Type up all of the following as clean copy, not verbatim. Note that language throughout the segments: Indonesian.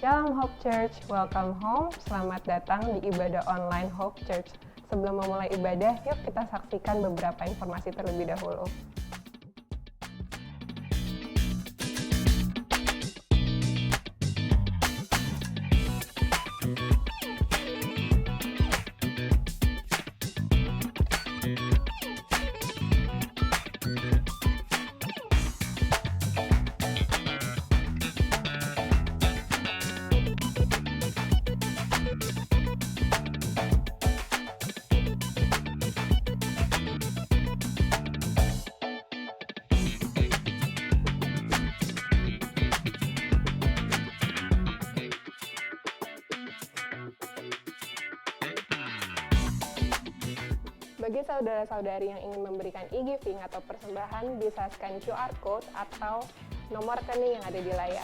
Shalom Hope Church, welcome home. Selamat datang di ibadah online Hope Church. Sebelum memulai ibadah, yuk kita saksikan beberapa informasi terlebih dahulu. Bagi saudara-saudari yang ingin memberikan e-giving atau persembahan, bisa scan QR Code atau nomor rekening yang ada di layar.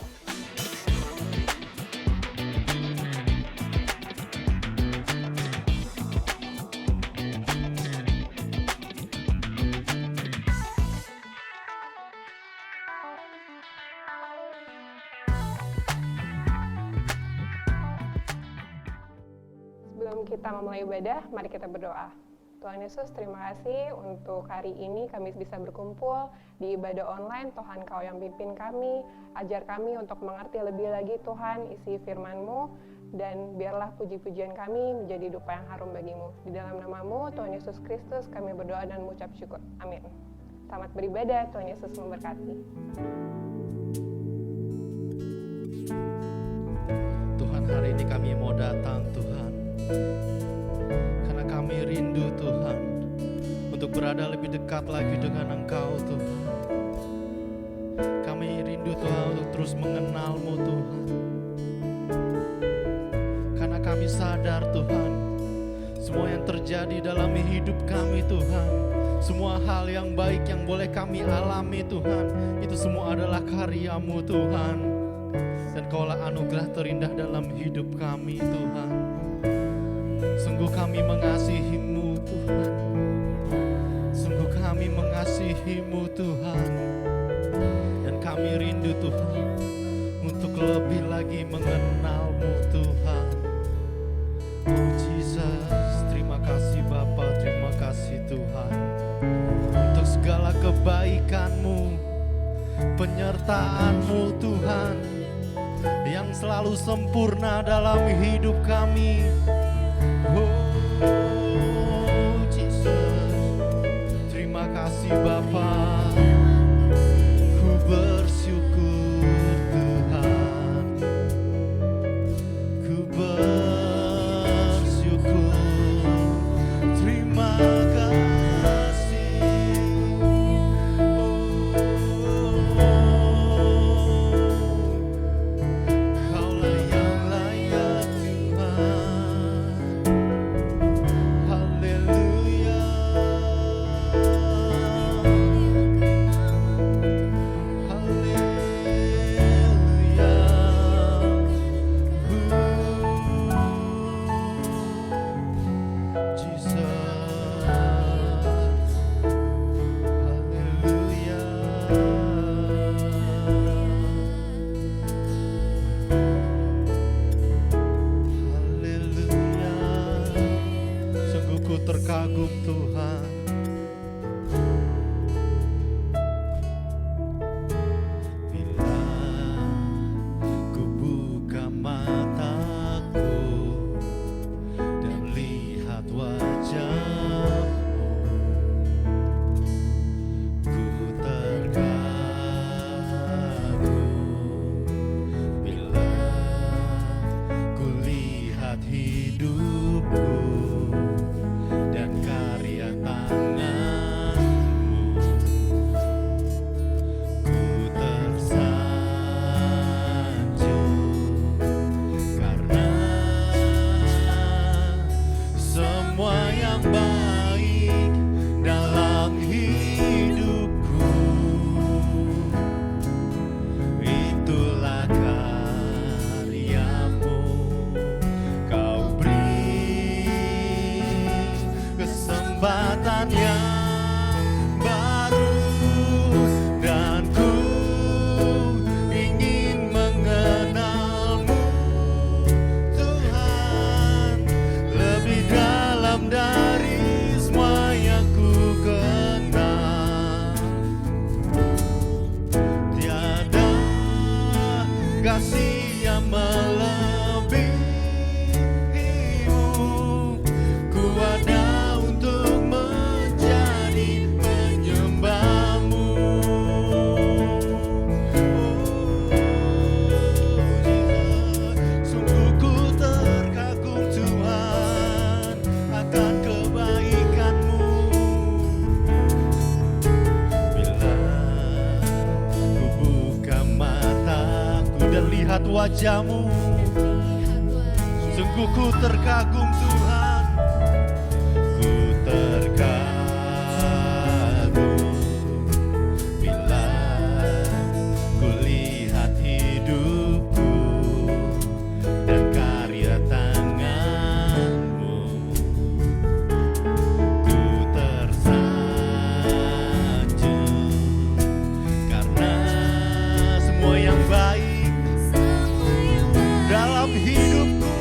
Sebelum kita memulai ibadah, mari kita berdoa. Tuhan Yesus, terima kasih untuk hari ini kami bisa berkumpul di ibadah online. Tuhan, Kau yang pimpin kami, ajar kami untuk mengerti lebih lagi Tuhan isi firman-Mu, dan biarlah puji-pujian kami menjadi dupa yang harum bagi-Mu. Di dalam nama-Mu, Tuhan Yesus Kristus, kami berdoa dan mengucap syukur. Amin. Selamat beribadah, Tuhan Yesus memberkati. Tuhan, hari ini kami mau datang Tuhan, karena kami rindu Tuhan untuk berada lebih dekat lagi dengan Engkau Tuhan. Kami rindu Tuhan untuk terus mengenal-Mu Tuhan, karena kami sadar Tuhan, semua yang terjadi dalam hidup kami Tuhan, semua hal yang baik yang boleh kami alami Tuhan, itu semua adalah karya-Mu Tuhan. Dan Kaulah anugerah terindah dalam hidup kami Tuhan. Sungguh kami mengasihi-Mu Tuhan, sungguh kami mengasihi-Mu Tuhan, dan kami rindu Tuhan untuk lebih lagi mengenal-Mu Tuhan. Oh Jesus, terima kasih Bapa, terima kasih Tuhan untuk segala kebaikan-Mu, penyertaan-Mu Tuhan yang selalu sempurna dalam hidup kami. Oh Jesus, terima kasih Bapa, ku bersyukur Tuhan, ku bersyukur, terima kasih. Kaulah yang layak Tuhan. Haleluya. wajah-Mu. Sungguh ku terkagum Tuhan, ku terkagum bila ku lihat hidupku dan karya tangan-Mu. Ku tersanjung karena semua yang baik dalam hidupku.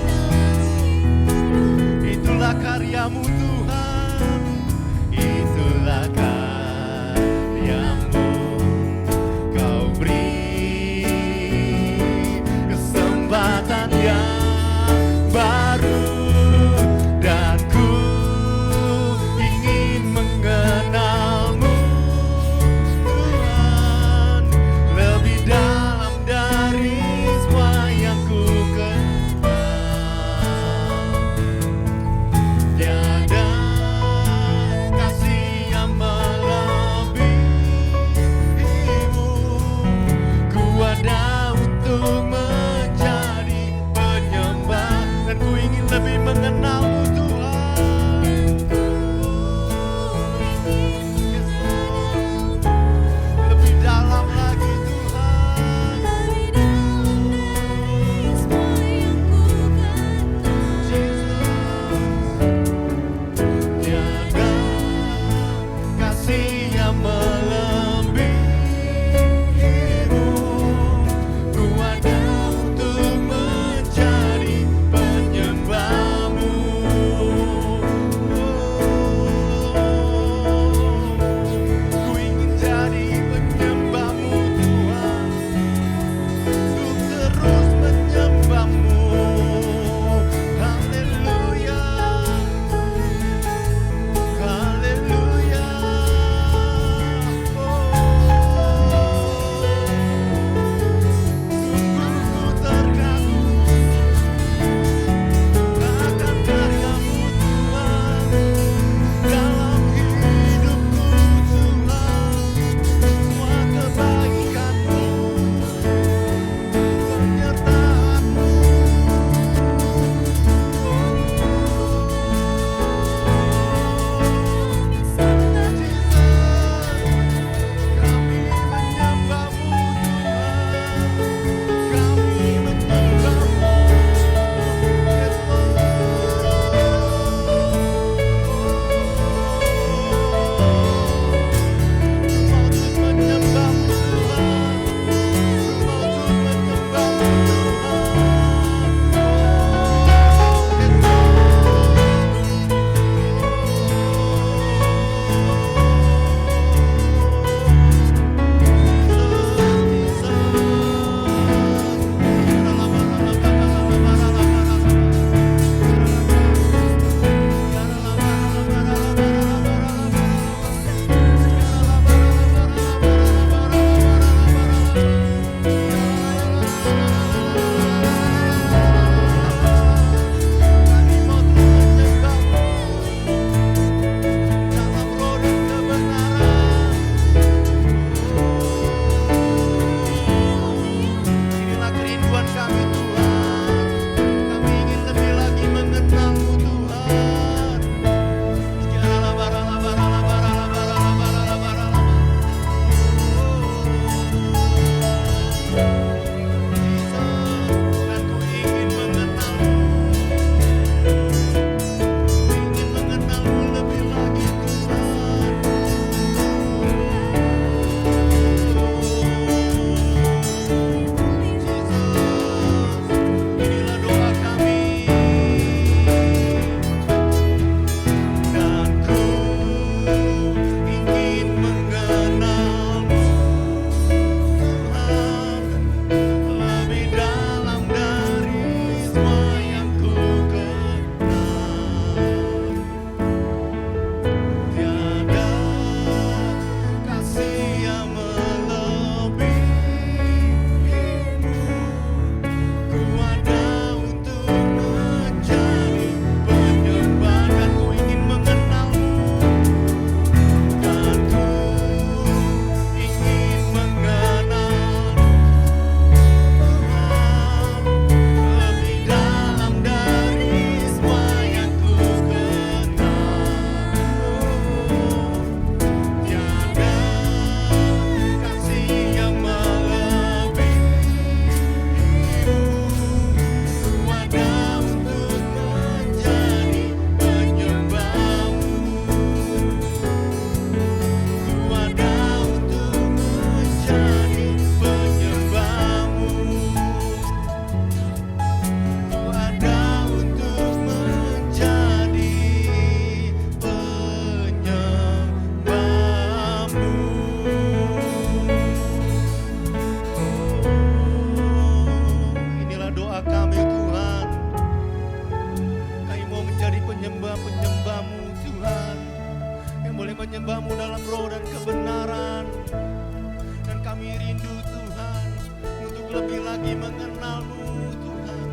lagi mengenal-Mu Tuhan,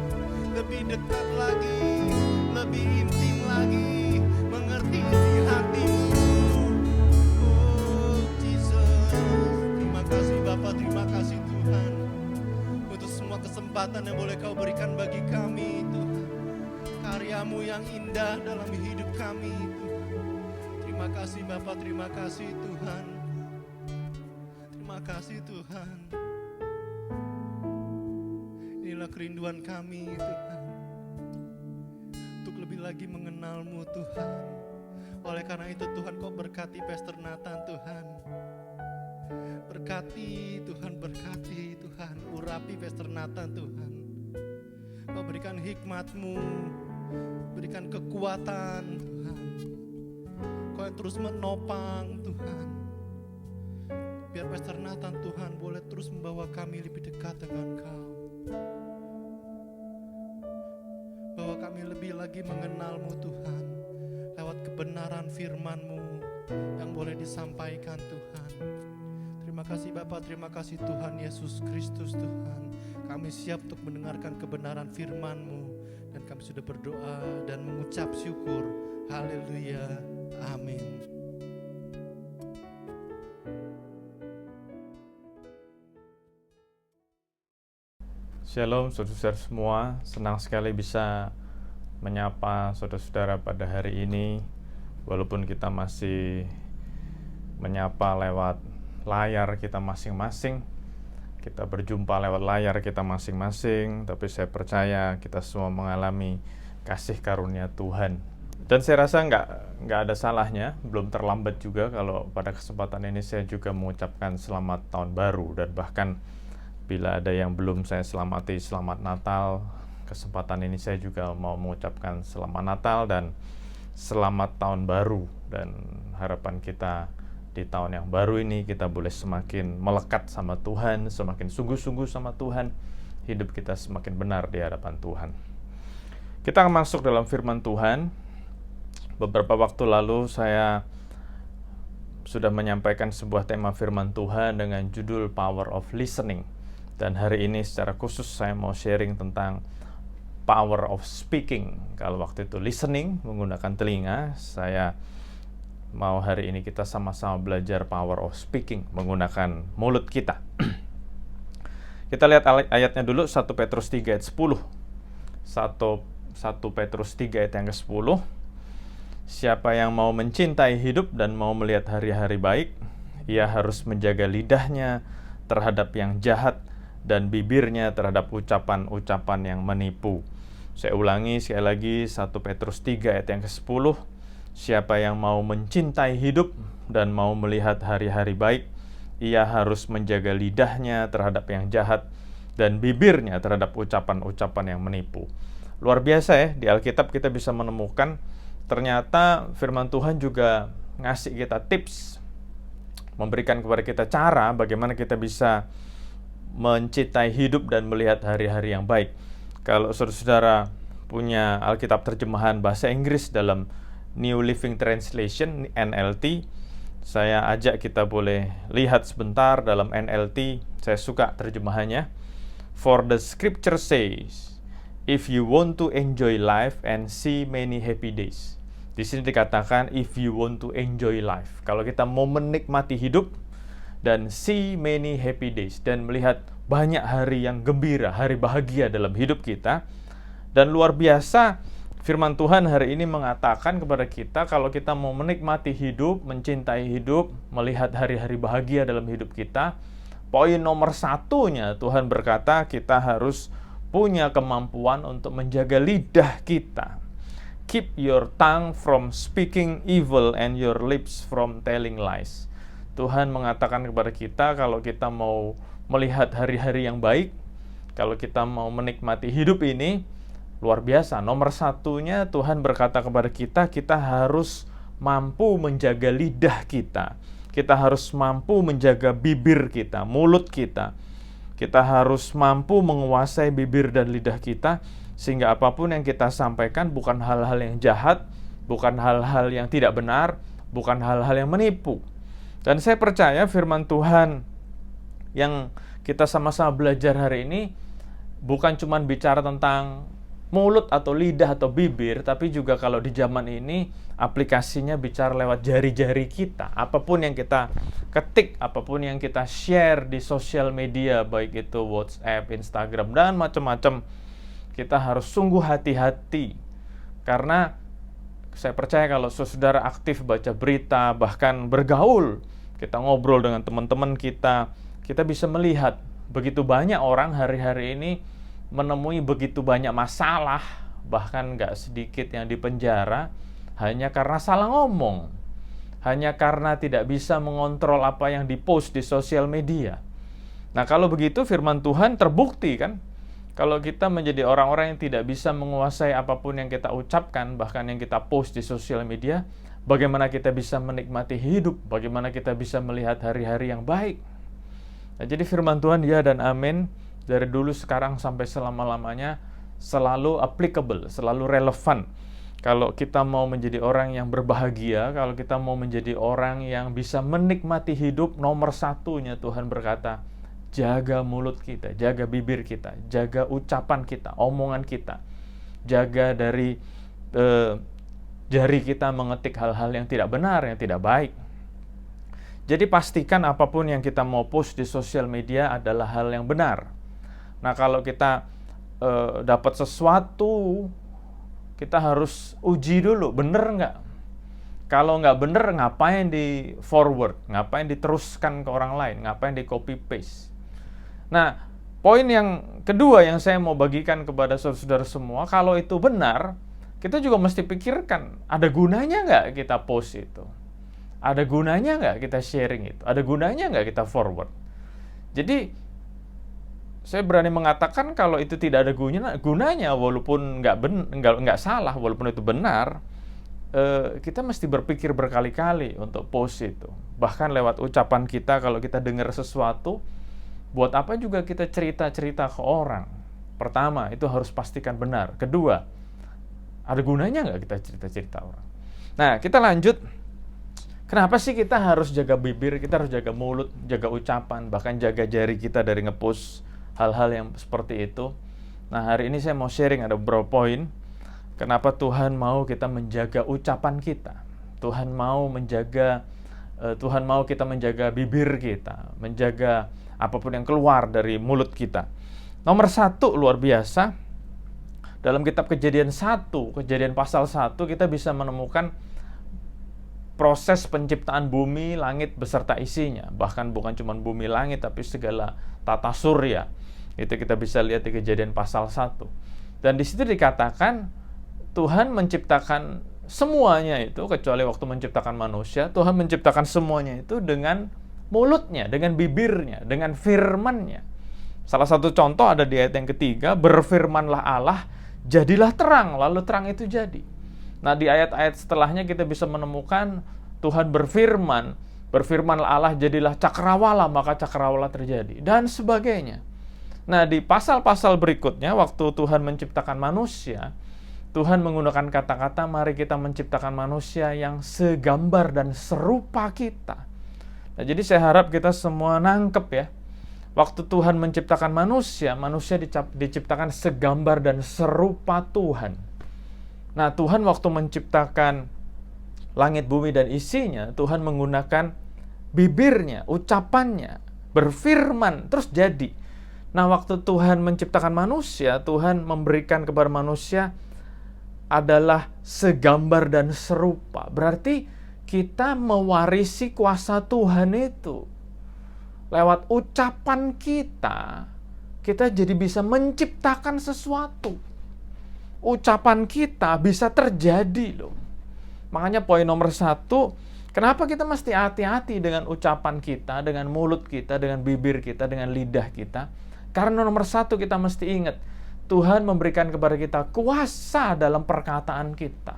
lebih dekat lagi, lebih intim lagi, mengerti isi hati-Mu. Oh Jesus, terima kasih Bapa, terima kasih Tuhan untuk semua kesempatan yang boleh Kau berikan bagi kami Tuhan, karya-Mu yang indah dalam hidup kami Tuhan. Terima kasih Bapa, terima kasih Tuhan, terima kasih Tuhan. Inilah kerinduan kami Tuhan, untuk lebih lagi mengenal-Mu Tuhan. Oleh karena itu Tuhan, Kau berkati Pastor Nathan Tuhan. Berkati Tuhan, berkati Tuhan, urapi Pastor Nathan Tuhan. Kau berikan hikmat-Mu, berikan kekuatan Tuhan. Kau yang terus menopang Tuhan. Biar Pastor Nathan Tuhan boleh terus membawa kami lebih dekat dengan Kau. Bahwa kami lebih lagi mengenal-Mu Tuhan, lewat kebenaran firman-Mu yang boleh disampaikan Tuhan. Terima kasih Bapa, terima kasih Tuhan Yesus Kristus Tuhan. Kami siap untuk mendengarkan kebenaran firman-Mu, dan kami sudah berdoa dan mengucap syukur. Haleluya, amin. Shalom saudara-saudara semua, senang sekali bisa menyapa saudara-saudara pada hari ini. Walaupun kita masih menyapa lewat layar kita masing-masing, kita berjumpa lewat layar kita masing-masing, tapi saya percaya kita semua mengalami kasih karunia Tuhan. Dan saya rasa nggak ada salahnya, belum terlambat juga kalau pada kesempatan ini saya juga mengucapkan selamat tahun baru. Dan bahkan bila ada yang belum saya selamati, selamat Natal. Kesempatan ini saya juga mau mengucapkan selamat Natal dan selamat tahun baru. Dan harapan kita di tahun yang baru ini kita boleh semakin melekat sama Tuhan, semakin sungguh-sungguh sama Tuhan, hidup kita semakin benar di hadapan Tuhan. Kita akan masuk dalam firman Tuhan. Beberapa waktu lalu saya sudah menyampaikan sebuah tema firman Tuhan dengan judul Power of Listening. Dan hari ini secara khusus saya mau sharing tentang Power of Speaking. Kalau waktu itu listening, menggunakan telinga, saya mau hari ini kita sama-sama belajar Power of Speaking, menggunakan mulut kita. Kita lihat ayatnya dulu, 1 Petrus 3 ayat 10. 1 Petrus 3 ayat yang ke-10. Siapa yang mau mencintai hidup dan mau melihat hari-hari baik, ia harus menjaga lidahnya terhadap yang jahat dan bibirnya terhadap ucapan-ucapan yang menipu. Saya ulangi sekali lagi, 1 Petrus 3 ayat yang ke-10. Siapa yang mau mencintai hidup dan mau melihat hari-hari baik, ia harus menjaga lidahnya terhadap yang jahat dan bibirnya terhadap ucapan-ucapan yang menipu. Luar biasa ya, di Alkitab kita bisa menemukan ternyata firman Tuhan juga ngasih kita tips, memberikan kepada kita cara bagaimana kita bisa mencintai hidup dan melihat hari-hari yang baik. Kalau saudara-saudara punya Alkitab terjemahan bahasa Inggris dalam New Living Translation, NLT, saya ajak kita boleh lihat sebentar dalam NLT. Saya suka terjemahannya. For the scripture says, if you want to enjoy life and see many happy days. Di sini dikatakan if you want to enjoy life. Kalau kita mau menikmati hidup dan see many happy days, dan melihat banyak hari yang gembira, hari bahagia dalam hidup kita. Dan luar biasa, firman Tuhan hari ini mengatakan kepada kita kalau kita mau menikmati hidup, mencintai hidup, melihat hari-hari bahagia dalam hidup kita, poin nomor satunya Tuhan berkata kita harus punya kemampuan untuk menjaga lidah kita. Keep your tongue from speaking evil and your lips from telling lies. Tuhan mengatakan kepada kita kalau kita mau melihat hari-hari yang baik, kalau kita mau menikmati hidup ini, luar biasa. Nomor satunya Tuhan berkata kepada kita, kita harus mampu menjaga lidah kita. Kita harus mampu menjaga bibir kita, mulut kita. Kita harus mampu menguasai bibir dan lidah kita, sehingga apapun yang kita sampaikan bukan hal-hal yang jahat, bukan hal-hal yang tidak benar, bukan hal-hal yang menipu. Dan saya percaya firman Tuhan yang kita sama-sama belajar hari ini bukan cuma bicara tentang mulut atau lidah atau bibir, tapi juga kalau di zaman ini aplikasinya bicara lewat jari-jari kita. Apapun yang kita ketik, apapun yang kita share di sosial media, baik itu WhatsApp, Instagram, dan macam-macam, kita harus sungguh hati-hati. Karena saya percaya kalau saudara aktif baca berita, bahkan bergaul, kita ngobrol dengan teman-teman kita bisa melihat begitu banyak orang hari-hari ini menemui begitu banyak masalah, bahkan nggak sedikit yang dipenjara hanya karena salah ngomong, hanya karena tidak bisa mengontrol apa yang dipost di sosial media. Nah, kalau begitu firman Tuhan terbukti kan, kalau kita menjadi orang-orang yang tidak bisa menguasai apapun yang kita ucapkan, bahkan yang kita post di sosial media, bagaimana kita bisa menikmati hidup, bagaimana kita bisa melihat hari-hari yang baik. Nah, jadi firman Tuhan ya dan amin, dari dulu sekarang sampai selama-lamanya selalu applicable, selalu relevan. Kalau kita mau menjadi orang yang berbahagia, kalau kita mau menjadi orang yang bisa menikmati hidup, nomor satunya Tuhan berkata, jaga mulut kita, jaga bibir kita, jaga ucapan kita, omongan kita, jaga dari jari kita mengetik hal-hal yang tidak benar, yang tidak baik. Jadi pastikan apapun yang kita mau post di sosial media adalah hal yang benar. Nah, kalau kita dapat sesuatu, kita harus uji dulu, bener nggak? Kalau nggak bener, ngapain di forward? Ngapain diteruskan ke orang lain? Ngapain di copy paste? Nah, poin yang kedua yang saya mau bagikan kepada saudara-saudara semua, kalau itu benar, kita juga mesti pikirkan, ada gunanya nggak kita post itu? Ada gunanya nggak kita sharing itu? Ada gunanya nggak kita forward? Jadi, saya berani mengatakan kalau itu tidak ada gunanya, walaupun nggak salah, walaupun itu benar, kita mesti berpikir berkali-kali untuk post itu. Bahkan lewat ucapan kita, kalau kita dengar sesuatu, buat apa juga kita cerita-cerita ke orang? Pertama, itu harus pastikan benar. Kedua, ada gunanya nggak kita cerita-cerita orang? Nah, kita lanjut. Kenapa sih kita harus jaga bibir, kita harus jaga mulut, jaga ucapan, bahkan jaga jari kita dari nge-post hal-hal yang seperti itu? Nah, hari ini saya mau sharing ada beberapa poin. Kenapa Tuhan mau kita menjaga ucapan kita? Tuhan mau kita menjaga bibir kita, menjaga apapun yang keluar dari mulut kita. Nomor satu, luar biasa, dalam kitab Kejadian pasal 1, kita bisa menemukan proses penciptaan bumi, langit beserta isinya. Bahkan bukan cuma bumi, langit, tapi segala tata surya. Itu kita bisa lihat di Kejadian pasal 1. Dan di situ dikatakan Tuhan menciptakan semuanya itu, kecuali waktu menciptakan manusia, Tuhan menciptakan semuanya itu dengan mulutnya, dengan bibirnya, dengan firman-Nya. Salah satu contoh ada di ayat yang ketiga, berfirmanlah Allah, jadilah terang, lalu terang itu jadi. Nah, di ayat-ayat setelahnya kita bisa menemukan Tuhan berfirmanlah Allah, jadilah cakrawala, maka cakrawala terjadi, dan sebagainya. Nah, di pasal-pasal berikutnya, waktu Tuhan menciptakan manusia, Tuhan menggunakan kata-kata, mari kita menciptakan manusia yang segambar dan serupa kita. Nah, jadi saya harap kita semua nangkep ya. Waktu Tuhan menciptakan manusia diciptakan segambar dan serupa Tuhan. Nah, Tuhan waktu menciptakan langit, bumi, dan isinya, Tuhan menggunakan bibirnya, ucapannya, berfirman, terus jadi. Nah, waktu Tuhan menciptakan manusia, Tuhan memberikan kepada manusia adalah segambar dan serupa. Berarti kita mewarisi kuasa Tuhan itu. Lewat ucapan kita jadi bisa menciptakan sesuatu. Ucapan kita bisa terjadi loh. Makanya poin nomor 1, kenapa kita mesti hati-hati dengan ucapan kita, dengan mulut kita, dengan bibir kita, dengan lidah kita? Karena nomor 1 kita mesti ingat, Tuhan memberikan kepada kita kuasa dalam perkataan kita.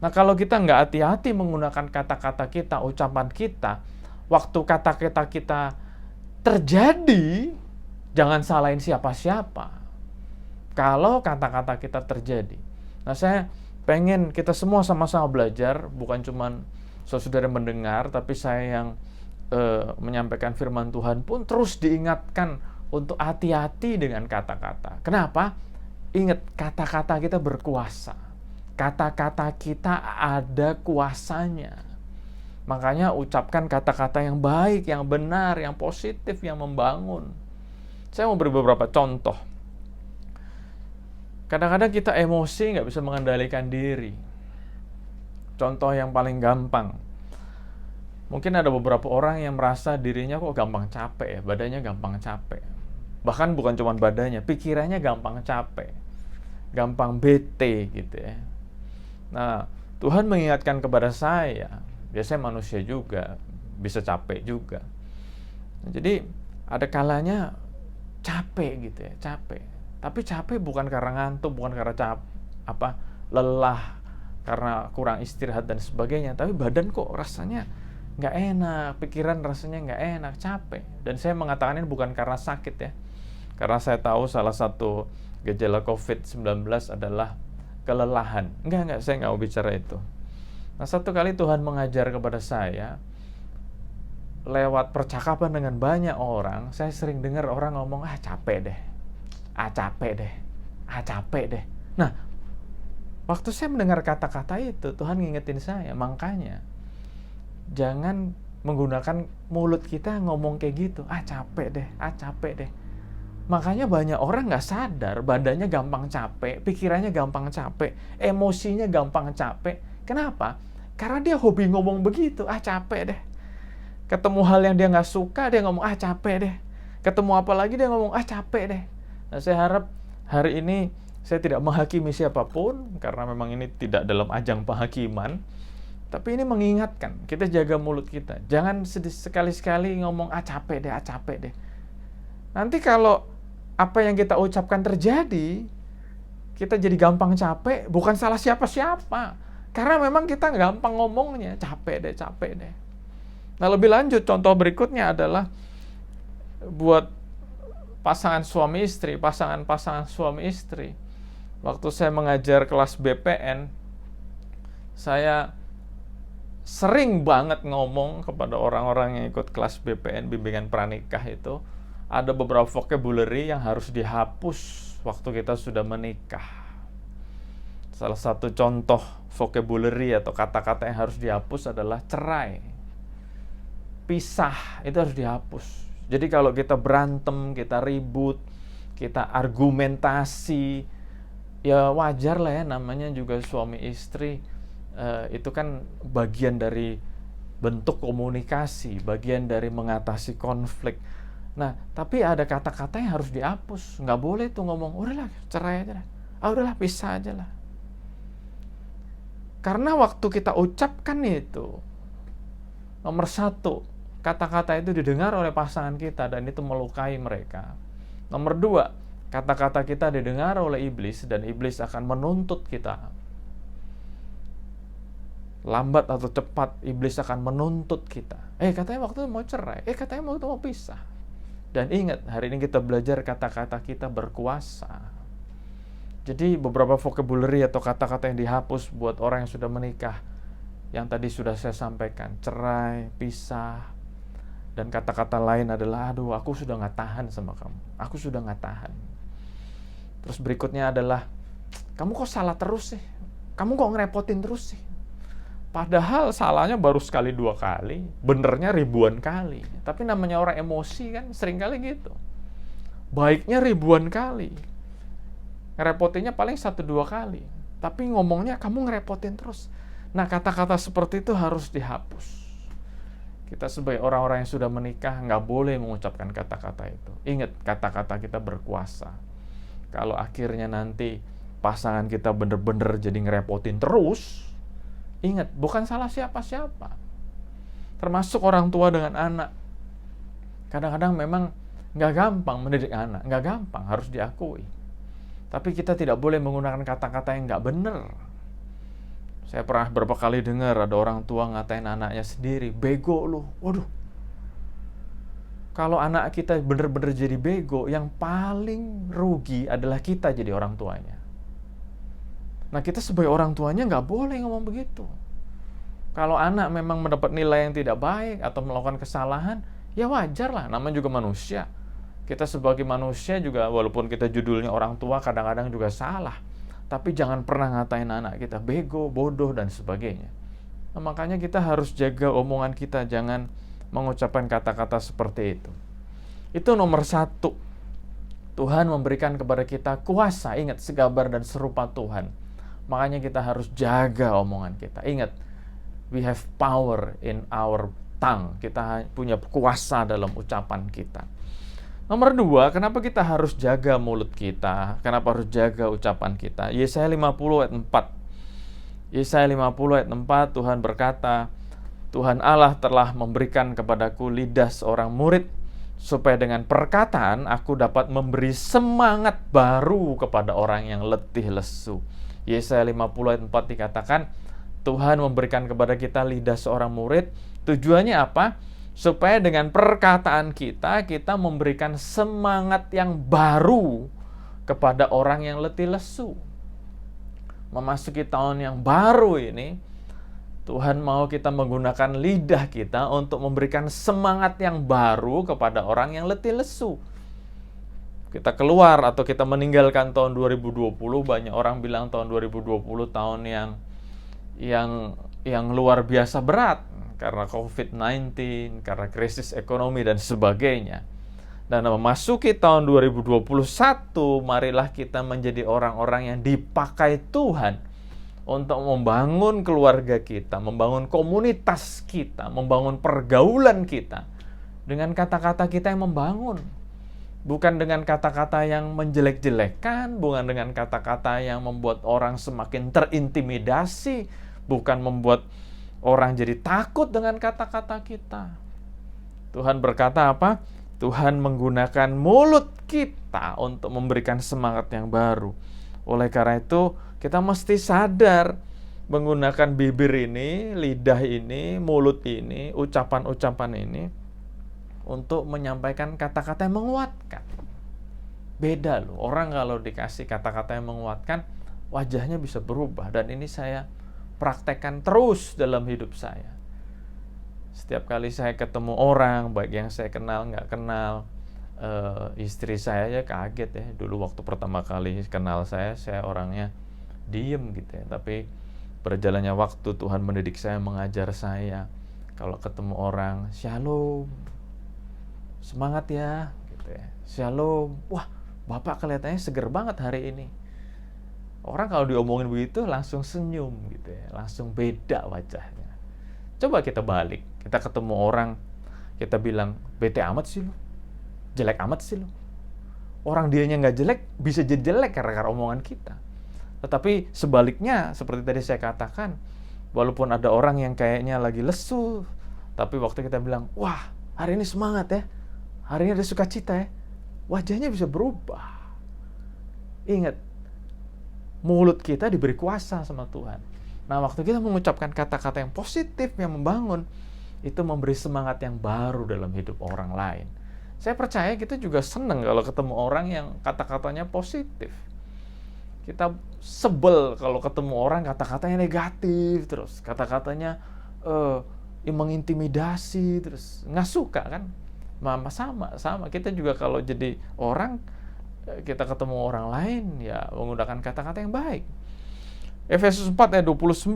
Nah, kalau kita nggak hati-hati menggunakan kata-kata kita, ucapan kita, waktu kata-kata kita terjadi, jangan salahin siapa-siapa. Kalau kata-kata kita terjadi. Nah, saya pengen kita semua sama-sama belajar, bukan cuma saudara mendengar, tapi saya yang menyampaikan firman Tuhan pun terus diingatkan untuk hati-hati dengan kata-kata. Kenapa? Ingat, kata-kata kita berkuasa. Kata-kata kita ada kuasanya. Makanya ucapkan kata-kata yang baik, yang benar, yang positif, yang membangun. Saya mau beri beberapa contoh. Kadang-kadang kita emosi nggak bisa mengendalikan diri. Contoh yang paling gampang. Mungkin ada beberapa orang yang merasa dirinya kok gampang capek ya, badannya gampang capek. Bahkan bukan cuma badannya, pikirannya gampang capek. Gampang bete gitu ya. Nah, Tuhan mengingatkan kepada saya, biasanya manusia juga, bisa capek juga. Jadi, ada kalanya capek gitu ya, capek. Tapi capek bukan karena ngantuk, bukan karena lelah, karena kurang istirahat dan sebagainya. Tapi badan kok rasanya nggak enak, pikiran rasanya nggak enak, capek. Dan saya mengatakan ini bukan karena sakit ya. Karena saya tahu salah satu gejala COVID-19 adalah kelelahan. Enggak, saya nggak mau bicara itu. Nah, satu kali Tuhan mengajar kepada saya, lewat percakapan dengan banyak orang, saya sering dengar orang ngomong, capek deh. Capek deh. Nah, waktu saya mendengar kata-kata itu, Tuhan ngingetin saya, makanya jangan menggunakan mulut kita ngomong kayak gitu, capek deh. Makanya banyak orang nggak sadar, badannya gampang capek, pikirannya gampang capek, emosinya gampang capek. Kenapa? Karena dia hobi ngomong begitu, capek deh. Ketemu hal yang dia nggak suka, dia ngomong, capek deh. Ketemu apa lagi, dia ngomong, capek deh. Nah, saya harap hari ini saya tidak menghakimi siapapun, karena memang ini tidak dalam ajang penghakiman. Tapi ini mengingatkan, kita jaga mulut kita. Jangan sekali-sekali ngomong, capek deh. Nanti kalau apa yang kita ucapkan terjadi, kita jadi gampang capek, bukan salah siapa-siapa. Karena memang kita gampang ngomongnya, capek deh. Nah, lebih lanjut, contoh berikutnya adalah buat pasangan suami istri. Waktu saya mengajar kelas BPN, saya sering banget ngomong kepada orang-orang yang ikut kelas BPN, bimbingan pranikah itu, ada beberapa vocabulary yang harus dihapus waktu kita sudah menikah. Salah satu contoh vocabulary atau kata-kata yang harus dihapus adalah cerai. Pisah, itu harus dihapus. Jadi kalau kita berantem, kita ribut, kita argumentasi, ya wajar lah ya, namanya juga suami istri. Itu kan bagian dari bentuk komunikasi, bagian dari mengatasi konflik. Nah, tapi ada kata-kata yang harus dihapus. Nggak boleh tuh ngomong, udahlah cerai aja lah. Udahlah pisah aja lah. Karena waktu kita ucapkan itu, nomor satu, kata-kata itu didengar oleh pasangan kita dan itu melukai mereka. Nomor dua, kata-kata kita didengar oleh iblis dan iblis akan menuntut kita. Lambat atau cepat, iblis akan menuntut kita. Katanya waktu itu mau cerai. Katanya waktu itu mau pisah. Dan ingat, hari ini kita belajar kata-kata kita berkuasa. Jadi beberapa vocabulary atau kata-kata yang dihapus buat orang yang sudah menikah, yang tadi sudah saya sampaikan, cerai, pisah, dan kata-kata lain adalah, aduh aku sudah nggak tahan sama kamu, aku sudah nggak tahan. Terus berikutnya adalah, kamu kok salah terus sih, kamu kok ngerepotin terus sih. Padahal salahnya baru sekali dua kali, benernya ribuan kali. Tapi namanya orang emosi kan sering kali gitu. Baiknya ribuan kali. Ngerepotinnya paling 1-2 kali. Tapi ngomongnya kamu ngerepotin terus. Nah, kata-kata seperti itu harus dihapus. Kita sebagai orang-orang yang sudah menikah nggak boleh mengucapkan kata-kata itu. Ingat, kata-kata kita berkuasa. Kalau akhirnya nanti pasangan kita bener-bener jadi ngerepotin terus, ingat, bukan salah siapa-siapa. Termasuk orang tua dengan anak. Kadang-kadang memang nggak gampang mendidik anak. Nggak gampang, harus diakui. Tapi kita tidak boleh menggunakan kata-kata yang nggak benar. Saya pernah beberapa kali dengar ada orang tua ngatain anaknya sendiri, bego lu. Waduh. Kalau anak kita benar-benar jadi bego, yang paling rugi adalah kita jadi orang tuanya. Nah, kita sebagai orang tuanya nggak boleh ngomong begitu. Kalau anak memang mendapat nilai yang tidak baik atau melakukan kesalahan, ya wajar lah, namanya juga manusia. Kita sebagai manusia juga, walaupun kita judulnya orang tua, kadang-kadang juga salah. Tapi jangan pernah ngatain anak kita bego, bodoh, dan sebagainya. Nah, makanya kita harus jaga omongan kita, jangan mengucapkan kata-kata seperti itu. Itu nomor satu. Tuhan memberikan kepada kita kuasa, ingat, segambar dan serupa Tuhan. Makanya kita harus jaga omongan kita. Ingat, we have power in our tongue. Kita punya kuasa dalam ucapan kita. Nomor dua, kenapa kita harus jaga mulut kita? Kenapa harus jaga ucapan kita? Yesaya 50 ayat 4. Yesaya 50 ayat 4, Tuhan berkata, Tuhan Allah telah memberikan kepadaku lidah seorang murid, supaya dengan perkataan aku dapat memberi semangat baru kepada orang yang letih lesu. Yesaya 50 ayat 4 dikatakan, Tuhan memberikan kepada kita lidah seorang murid. Tujuannya apa? Supaya dengan perkataan kita memberikan semangat yang baru kepada orang yang letih lesu. Memasuki tahun yang baru ini, Tuhan mau kita menggunakan lidah kita untuk memberikan semangat yang baru kepada orang yang letih lesu. Kita keluar atau kita meninggalkan tahun 2020, banyak orang bilang tahun 2020 tahun yang luar biasa berat karena COVID-19, karena krisis ekonomi dan sebagainya. Dan memasuki tahun 2021, marilah kita menjadi orang-orang yang dipakai Tuhan untuk membangun keluarga kita, membangun komunitas kita, membangun pergaulan kita dengan kata-kata kita yang membangun. Bukan dengan kata-kata yang menjelek-jelekan, bukan dengan kata-kata yang membuat orang semakin terintimidasi, bukan membuat orang jadi takut dengan kata-kata kita. Tuhan berkata apa? Tuhan menggunakan mulut kita untuk memberikan semangat yang baru. Oleh karena itu, kita mesti sadar menggunakan bibir ini, lidah ini, mulut ini, ucapan-ucapan ini untuk menyampaikan kata-kata yang menguatkan. Beda loh, orang kalau dikasih kata-kata yang menguatkan, wajahnya bisa berubah. Dan ini saya praktekkan terus dalam hidup saya. Setiap kali saya ketemu orang, baik yang saya kenal, nggak kenal, istri saya aja kaget ya. Dulu waktu pertama kali kenal saya orangnya diem gitu ya, tapi berjalannya waktu Tuhan mendidik saya, mengajar saya, kalau ketemu orang, shalom, semangat ya gitu ya, shalom, wah bapak kelihatannya seger banget hari ini. Orang kalau diomongin begitu langsung senyum gitu ya, langsung beda wajahnya. Coba kita balik, kita ketemu orang, kita bilang, bete amat sih lu, jelek amat sih lu. Orang dianya nggak jelek, bisa jadi jelek karena omongan kita. Tetapi sebaliknya, seperti tadi saya katakan, walaupun ada orang yang kayaknya lagi lesu, tapi waktu kita bilang, wah hari ini semangat ya, hari ini ada sukacita ya, wajahnya bisa berubah. Ingat, mulut kita diberi kuasa sama Tuhan. Nah, waktu kita mengucapkan kata-kata yang positif, yang membangun, itu memberi semangat yang baru dalam hidup orang lain. Saya percaya kita juga senang kalau ketemu orang yang kata-katanya positif. Kita sebel kalau ketemu orang kata-katanya negatif terus, kata-katanya mengintimidasi terus, nggak suka kan? Sama kita juga kalau jadi orang, kita ketemu orang lain ya menggunakan kata-kata yang baik. Efesus 4 ayat 29,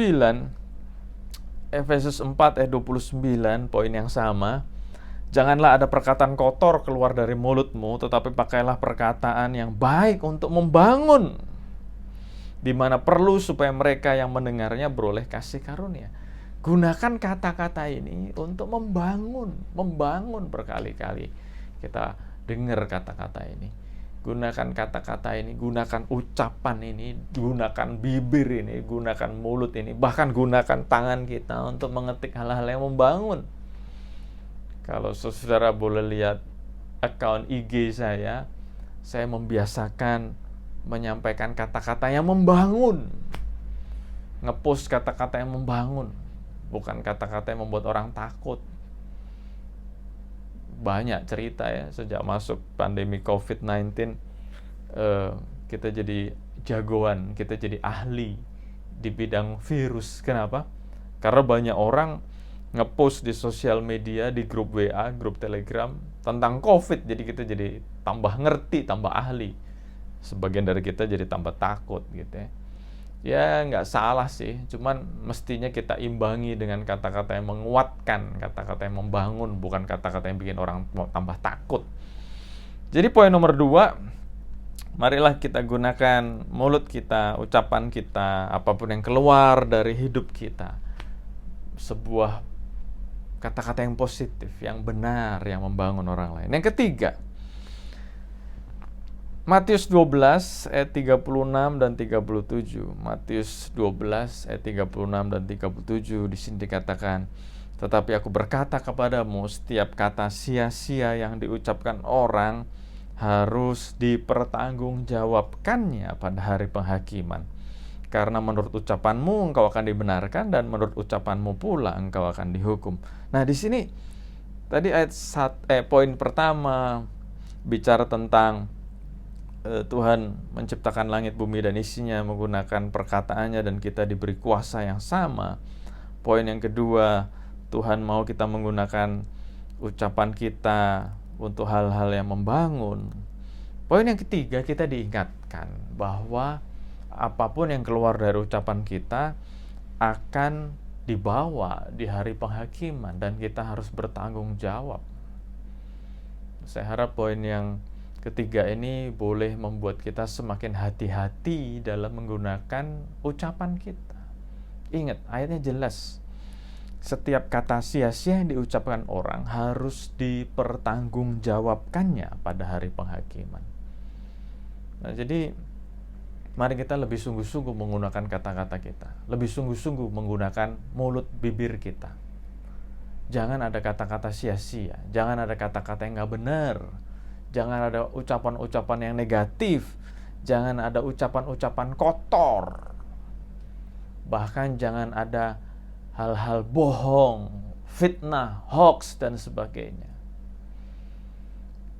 Efesus 4 ayat 29, poin yang sama. Janganlah ada perkataan kotor keluar dari mulutmu, tetapi pakailah perkataan yang baik untuk membangun, di mana perlu supaya mereka yang mendengarnya beroleh kasih karunia. Gunakan kata-kata ini untuk membangun berkali-kali. Kita dengar kata-kata ini. Gunakan kata-kata ini, gunakan ucapan ini, gunakan bibir ini, gunakan mulut ini, bahkan gunakan tangan kita untuk mengetik hal-hal yang membangun. Kalau saudara boleh lihat akun IG saya membiasakan menyampaikan kata-kata yang membangun. Ngepost kata-kata yang membangun, bukan kata-kata yang membuat orang takut. Banyak cerita ya, sejak masuk pandemi COVID-19 kita jadi jagoan, kita jadi ahli di bidang virus. Kenapa? Karena banyak orang ngepost di sosial media, di grup WA, grup Telegram tentang COVID. Jadi kita jadi tambah ngerti, tambah ahli. Sebagian dari kita jadi tambah takut gitu ya. Ya nggak salah sih, cuman mestinya kita imbangi dengan kata-kata yang menguatkan, kata-kata yang membangun, bukan kata-kata yang bikin orang tambah takut. Jadi poin nomor 2, marilah kita gunakan mulut kita, ucapan kita, apapun yang keluar dari hidup kita, sebuah kata-kata yang positif, yang benar, yang membangun orang lain. Yang ketiga, Matius 12 ayat 36 dan 37. Matius 12 ayat 36 dan 37 di sini dikatakan, "Tetapi aku berkata kepadamu, setiap kata sia-sia yang diucapkan orang harus dipertanggungjawabkannya pada hari penghakiman. Karena menurut ucapanmu engkau akan dibenarkan dan menurut ucapanmu pula engkau akan dihukum." Nah, di sini tadi poin pertama bicara tentang Tuhan menciptakan langit, bumi, dan isinya menggunakan perkataannya dan kita diberi kuasa yang sama. Poin yang kedua, Tuhan mau kita menggunakan ucapan kita untuk hal-hal yang membangun. Poin yang ketiga, kita diingatkan bahwa apapun yang keluar dari ucapan kita akan dibawa di hari penghakiman dan kita harus bertanggung jawab. Saya harap poin yang ketiga ini boleh membuat kita semakin hati-hati dalam menggunakan ucapan kita. Ingat, ayatnya jelas. Setiap kata sia-sia yang diucapkan orang harus dipertanggungjawabkannya pada hari penghakiman. Nah, jadi mari kita lebih sungguh-sungguh menggunakan kata-kata kita. Lebih sungguh-sungguh menggunakan mulut bibir kita. Jangan ada kata-kata sia-sia. Jangan ada kata-kata yang nggak benar. Jangan ada ucapan-ucapan yang negatif. Jangan ada ucapan-ucapan kotor. Bahkan jangan ada hal-hal bohong, fitnah, hoax, dan sebagainya.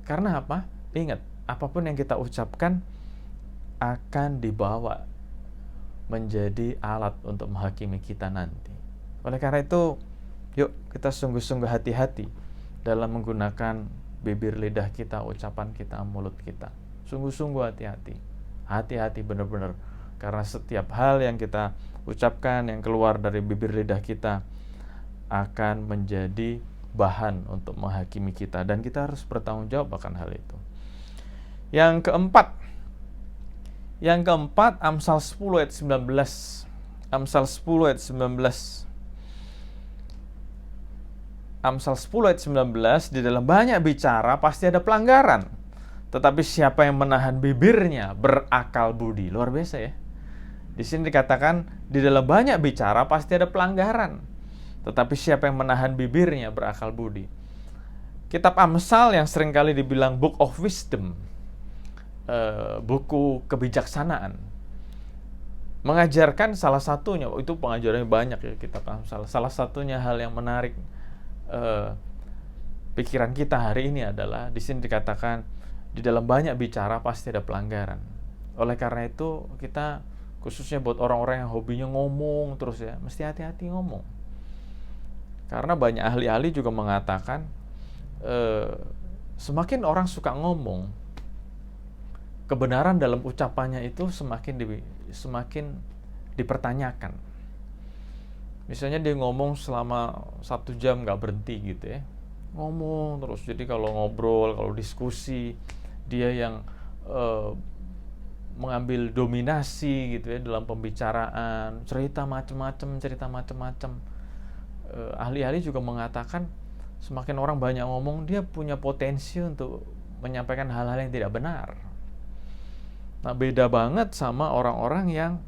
Karena apa? Ingat, apapun yang kita ucapkan akan dibawa menjadi alat untuk menghakimi kita nanti. Oleh karena itu, yuk kita sungguh-sungguh hati-hati dalam menggunakan bibir, lidah kita, ucapan kita, mulut kita. Sungguh-sungguh hati-hati. Hati-hati benar-benar. Karena setiap hal yang kita ucapkan, yang keluar dari bibir, lidah kita akan menjadi bahan untuk menghakimi kita. Dan kita harus bertanggung jawab akan hal itu. Yang keempat, Amsal 10 ayat 19. Amsal 10 ayat 19. Amsal 10 ayat 19, di dalam banyak bicara pasti ada pelanggaran. Tetapi siapa yang menahan bibirnya berakal budi. Luar biasa ya. Di sini dikatakan di dalam banyak bicara pasti ada pelanggaran. Tetapi siapa yang menahan bibirnya berakal budi. Kitab Amsal yang seringkali dibilang Book of Wisdom, buku kebijaksanaan, mengajarkan salah satunya, itu pengajarannya banyak ya kitab Amsal. Salah satunya hal yang menarik pikiran kita hari ini adalah di sini dikatakan di dalam banyak bicara pasti ada pelanggaran. Oleh karena itu kita khususnya buat orang-orang yang hobinya ngomong terus ya, mesti hati-hati ngomong. Karena banyak ahli-ahli juga mengatakan semakin orang suka ngomong, kebenaran dalam ucapannya itu semakin dipertanyakan. Misalnya dia ngomong selama 1 jam nggak berhenti gitu ya, ngomong terus. Jadi kalau ngobrol, kalau diskusi, dia yang mengambil dominasi gitu ya dalam pembicaraan, cerita macam-macam. Ahli-ahli juga mengatakan semakin orang banyak ngomong, dia punya potensi untuk menyampaikan hal-hal yang tidak benar. Nah, beda banget sama orang-orang yang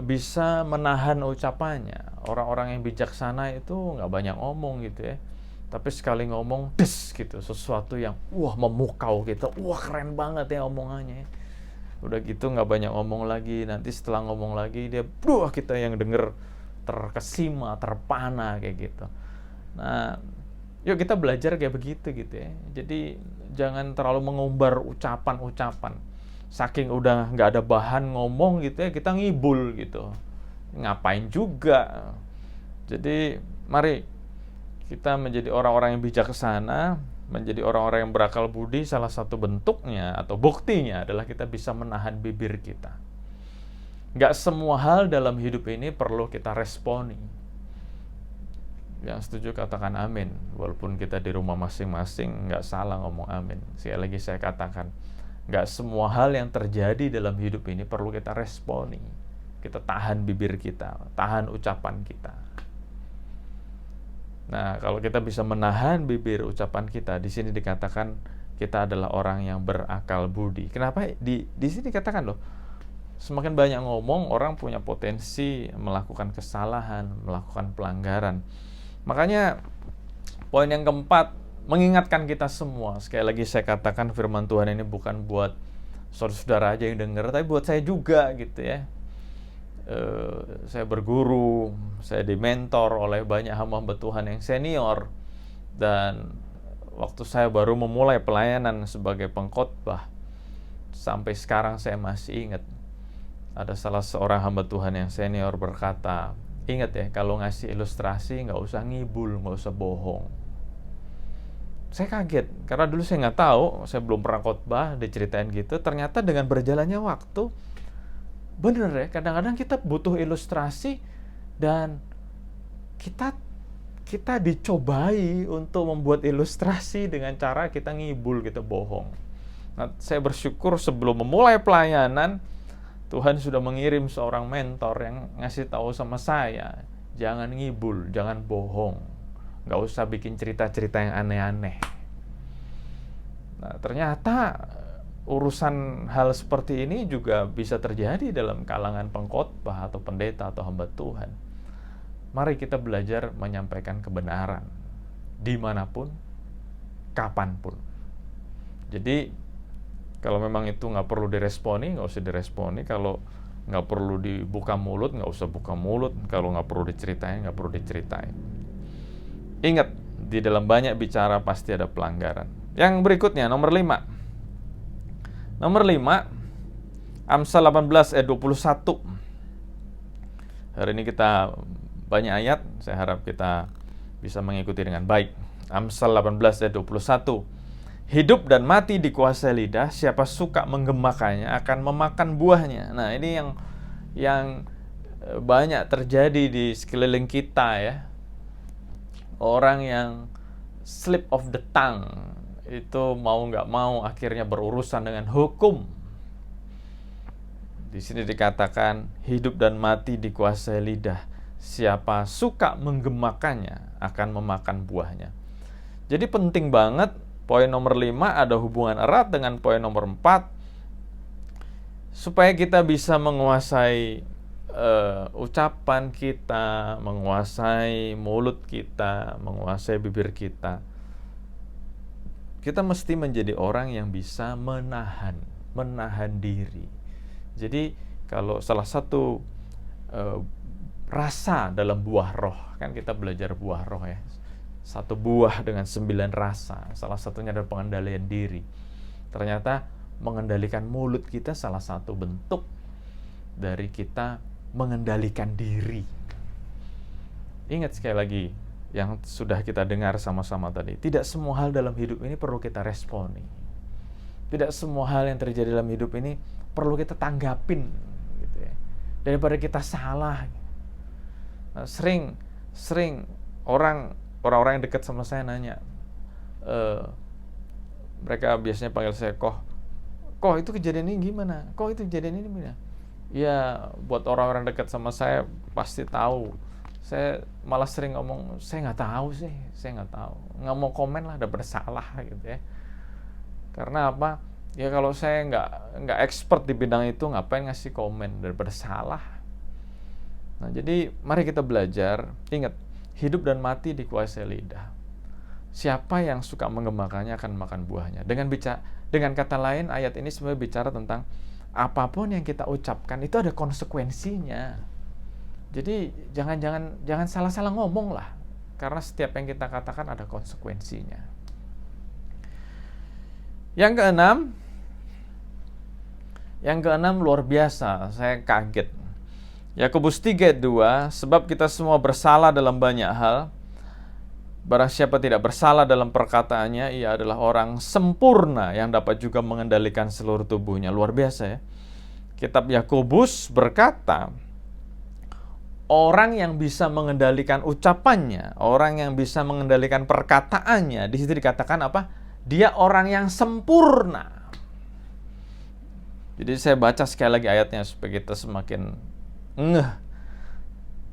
bisa menahan ucapannya. Orang-orang yang bijaksana itu nggak banyak ngomong gitu ya, tapi sekali ngomong des gitu, sesuatu yang memukau gitu, keren banget ya omongannya. Udah gitu nggak banyak ngomong lagi, nanti setelah ngomong lagi dia kita yang denger terkesima, terpana kayak gitu. Nah, yuk kita belajar kayak begitu gitu ya. Jadi jangan terlalu mengumbar ucapan-ucapan. Saking udah nggak ada bahan ngomong gitu ya, kita ngibul gitu. Ngapain juga. Jadi mari Kita menjadi orang-orang yang bijaksana, menjadi orang-orang yang berakal budi, salah satu bentuknya atau buktinya adalah kita bisa menahan bibir kita. Nggak semua hal dalam hidup ini perlu kita responi. Yang setuju katakan amin. Walaupun kita di rumah masing-masing, nggak salah ngomong amin. Sekali lagi saya katakan, nggak semua hal yang terjadi dalam hidup ini perlu kita responi. Kita tahan bibir kita, tahan ucapan kita. Nah, kalau kita bisa menahan bibir ucapan kita, di sini dikatakan kita adalah orang yang berakal budi. Kenapa di sini dikatakan loh, semakin banyak ngomong, orang punya potensi melakukan kesalahan, melakukan pelanggaran. Makanya poin yang keempat, mengingatkan kita semua. Sekali lagi saya katakan firman Tuhan ini bukan buat saudara-saudara aja yang dengar, tapi buat saya juga gitu ya. Saya berguru, saya dimentor oleh banyak hamba-hamba Tuhan yang senior, dan waktu saya baru memulai pelayanan sebagai pengkhotbah sampai sekarang saya masih ingat ada salah seorang hamba Tuhan yang senior berkata, ingat ya, kalau ngasih ilustrasi nggak usah ngibul, nggak usah bohong. Saya kaget karena dulu saya nggak tahu, saya belum pernah khotbah diceritain gitu. Ternyata dengan berjalannya waktu, bener ya, kadang-kadang kita butuh ilustrasi dan kita dicobai untuk membuat ilustrasi dengan cara kita ngibul, kita bohong. Nah, saya bersyukur sebelum memulai pelayanan, Tuhan sudah mengirim seorang mentor yang ngasih tahu sama saya, jangan ngibul, jangan bohong, nggak usah bikin cerita-cerita yang aneh-aneh. Nah, ternyata urusan hal seperti ini juga bisa terjadi dalam kalangan pengkhotbah atau pendeta atau hamba Tuhan. Mari kita belajar menyampaikan kebenaran dimanapun, kapanpun. Jadi kalau memang itu nggak perlu diresponi, nggak usah diresponi. Kalau nggak perlu dibuka mulut, nggak usah buka mulut. Kalau nggak perlu diceritain, nggak perlu diceritain. Ingat, di dalam banyak bicara pasti ada pelanggaran. Yang berikutnya, nomor 5. Nomor 5, Amsal 18 ayat 21. Hari ini kita banyak ayat, saya harap kita bisa mengikuti dengan baik. Amsal 18 ayat 21. Hidup dan mati dikuasai lidah, siapa suka menggemakannya akan memakan buahnya. Nah, ini yang banyak terjadi di sekeliling kita ya. Orang yang slip of the tongue, itu mau nggak mau akhirnya berurusan dengan hukum. Di sini dikatakan hidup dan mati dikuasai lidah, siapa suka menggemakannya akan memakan buahnya. Jadi penting banget, poin nomor 5 ada hubungan erat dengan poin nomor 4, supaya kita bisa menguasai ucapan kita, menguasai mulut kita, menguasai bibir kita. Kita mesti menjadi orang yang bisa menahan diri. Jadi kalau salah satu rasa dalam buah roh, kan kita belajar buah roh ya, satu buah dengan 9 rasa, salah satunya adalah pengendalian diri. Ternyata mengendalikan mulut kita salah satu bentuk dari kita mengendalikan diri. Ingat sekali lagi yang sudah kita dengar sama-sama tadi, tidak semua hal dalam hidup ini perlu kita responi. Tidak semua hal yang terjadi dalam hidup ini perlu kita tanggapin gitu ya. Daripada kita salah. Nah, sering orang-orang yang dekat sama saya nanya, mereka biasanya panggil saya Koh itu kejadian ini gimana? Koh itu kejadian ini gimana? Ya, buat orang-orang dekat sama saya pasti tahu. Saya malah sering ngomong, saya nggak tahu, nggak mau komen lah, daripada salah gitu ya. Karena apa? Ya kalau saya nggak expert di bidang itu, ngapain ngasih komen daripada salah. Nah, jadi mari kita belajar. Ingat, hidup dan mati dikuasai lidah. Siapa yang suka menggemakannya akan makan buahnya. Dengan kata lain, ayat ini sebenarnya bicara tentang apapun yang kita ucapkan itu ada konsekuensinya. Jadi jangan salah-salah ngomong lah, karena setiap yang kita katakan ada konsekuensinya. Yang keenam luar biasa, saya kaget. Yakobus 3:2, sebab kita semua bersalah dalam banyak hal. Barang siapa tidak bersalah dalam perkataannya, ia adalah orang sempurna yang dapat juga mengendalikan seluruh tubuhnya. Luar biasa ya. Kitab Yakobus berkata, orang yang bisa mengendalikan ucapannya, orang yang bisa mengendalikan perkataannya, di situ dikatakan apa? Dia orang yang sempurna. Jadi saya baca sekali lagi ayatnya supaya kita semakin ngeh.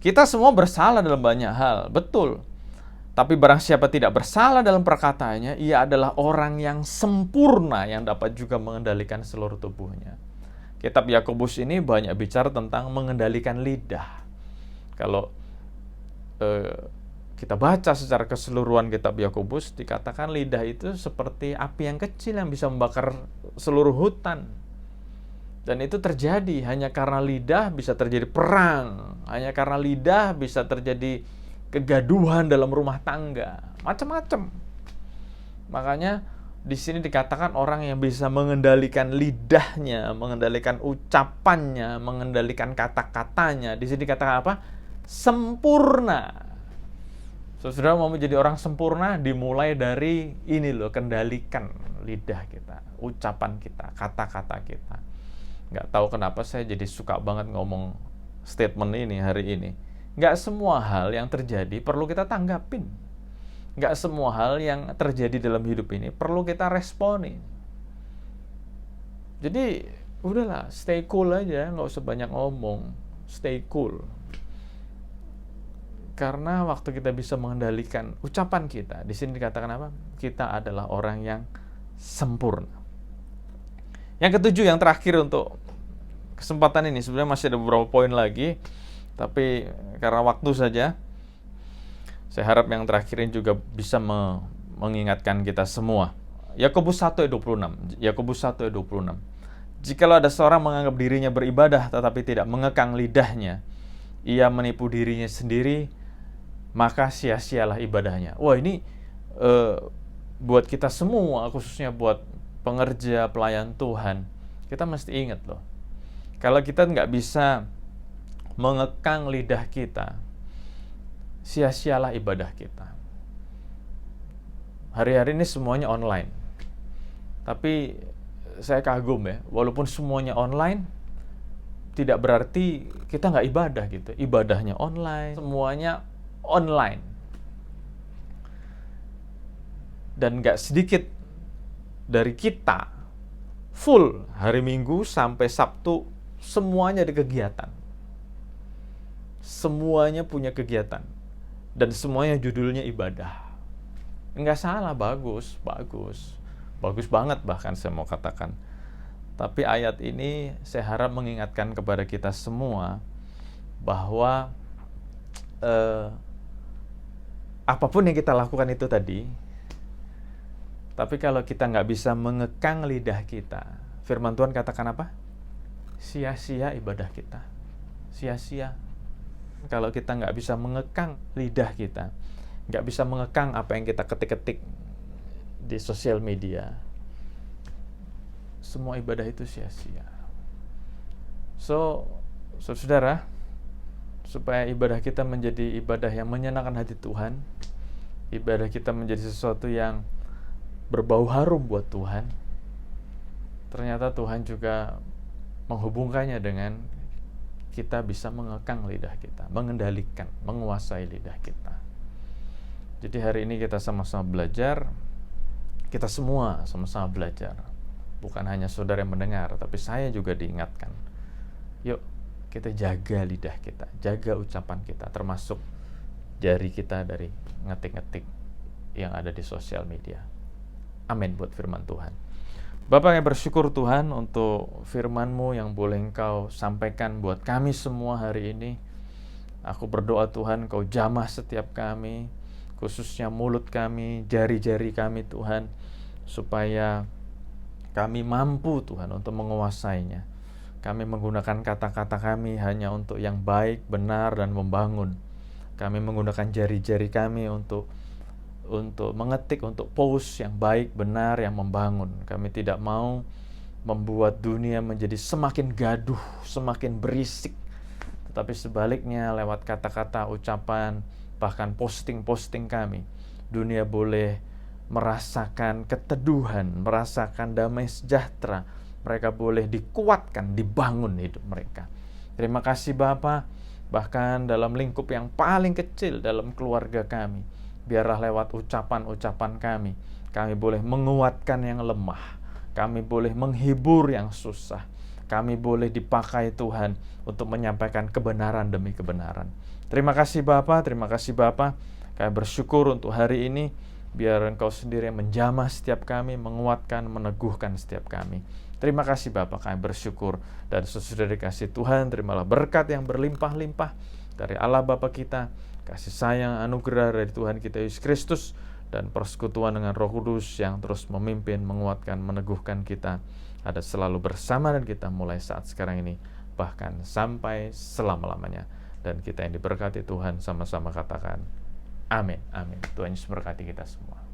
Kita semua bersalah dalam banyak hal, betul. Tapi barang siapa tidak bersalah dalam perkataannya, ia adalah orang yang sempurna yang dapat juga mengendalikan seluruh tubuhnya. Kitab Yakobus ini banyak bicara tentang mengendalikan lidah. Kalau kita baca secara keseluruhan kitab Yakobus, dikatakan lidah itu seperti api yang kecil yang bisa membakar seluruh hutan. Dan itu terjadi hanya karena lidah bisa terjadi perang, hanya karena lidah bisa terjadi kegaduhan dalam rumah tangga, macam-macam. Makanya di sini dikatakan orang yang bisa mengendalikan lidahnya, mengendalikan ucapannya, mengendalikan kata-katanya. Di sini dikatakan apa? Sempurna. Saudara mau menjadi orang sempurna dimulai dari ini loh, kendalikan lidah kita, ucapan kita, kata-kata kita. Nggak tahu kenapa saya jadi suka banget ngomong statement ini hari ini. Nggak semua hal yang terjadi perlu kita tanggapin. Nggak semua hal yang terjadi dalam hidup ini perlu kita responi. Jadi udahlah, stay cool aja, nggak usah banyak ngomong. Stay cool. Karena waktu kita bisa mengendalikan ucapan kita, di sini dikatakan apa? Kita adalah orang yang sempurna. Yang ketujuh, yang terakhir untuk kesempatan ini, sebenarnya masih ada beberapa poin lagi, tapi karena waktu saja, saya harap yang terakhir ini juga bisa mengingatkan kita semua. Yakobus 1 ayat 26. Yakobus 1 ayat 26. Jikalau ada seorang menganggap dirinya beribadah tetapi tidak mengekang lidahnya, ia menipu dirinya sendiri, maka sia-sialah ibadahnya. Wah, ini buat kita semua, khususnya buat pengerja, pelayan Tuhan, kita mesti ingat loh. Kalau kita nggak bisa mengekang lidah kita, sia-sialah ibadah kita. Hari-hari ini semuanya online. Tapi saya kagum ya, walaupun semuanya online, tidak berarti kita nggak ibadah gitu. Ibadahnya online, semuanya online. Dan nggak sedikit dari kita full hari Minggu sampai Sabtu semuanya ada kegiatan. Semuanya punya kegiatan. Dan semuanya judulnya ibadah. Nggak salah, bagus. Bagus banget bahkan saya mau katakan. Tapi ayat ini saya harap mengingatkan kepada kita semua bahwa apapun yang kita lakukan itu tadi, tapi kalau kita nggak bisa mengekang lidah kita, firman Tuhan katakan apa? Sia-sia ibadah kita. Sia-sia. Kalau kita nggak bisa mengekang lidah kita, nggak bisa mengekang apa yang kita ketik-ketik di sosial media, semua ibadah itu sia-sia. So, saudara, supaya ibadah kita menjadi ibadah yang menyenangkan hati Tuhan, ibadah kita menjadi sesuatu yang berbau harum buat Tuhan, ternyata Tuhan juga menghubungkannya dengan kita bisa mengekang lidah kita, mengendalikan, menguasai lidah kita. Jadi hari ini kita sama-sama belajar, kita semua sama-sama belajar. Bukan hanya saudara yang mendengar, tapi saya juga diingatkan. Yuk, kita jaga lidah kita, jaga ucapan kita, termasuk jari kita dari ngetik-ngetik yang ada di sosial media. Amin buat firman Tuhan. Bapak yang bersyukur Tuhan untuk firman-Mu yang boleh Engkau sampaikan buat kami semua hari ini. Aku berdoa Tuhan, Engkau jamah setiap kami, khususnya mulut kami, jari-jari kami Tuhan, supaya kami mampu Tuhan untuk menguasainya. Kami menggunakan kata-kata kami hanya untuk yang baik, benar, dan membangun. Kami menggunakan jari-jari kami untuk mengetik, untuk post yang baik, benar, yang membangun. Kami tidak mau membuat dunia menjadi semakin gaduh, semakin berisik. Tetapi sebaliknya lewat kata-kata, ucapan, bahkan posting-posting kami, Dunia boleh merasakan keteduhan, merasakan damai sejahtera. Mereka boleh dikuatkan, dibangun hidup mereka. Terima kasih Bapa, bahkan dalam lingkup yang paling kecil dalam keluarga kami, biarlah lewat ucapan-ucapan kami boleh menguatkan yang lemah, kami boleh menghibur yang susah, kami boleh dipakai Tuhan untuk menyampaikan kebenaran demi kebenaran. Terima kasih Bapa, kami bersyukur untuk hari ini. Biar Engkau sendiri yang menjamah setiap kami, menguatkan, meneguhkan setiap kami. Terima kasih Bapa, kami bersyukur. Dan sesudah dikasih Tuhan, terimalah berkat yang berlimpah-limpah dari Allah Bapa kita, kasih sayang, anugerah dari Tuhan kita Yesus Kristus, dan persekutuan dengan Roh Kudus yang terus memimpin, menguatkan, meneguhkan kita, ada selalu bersama dengan kita mulai saat sekarang ini, bahkan sampai selama-lamanya. Dan kita yang diberkati Tuhan sama-sama katakan, amin, amin. Tuhan Yesus berkati kita semua.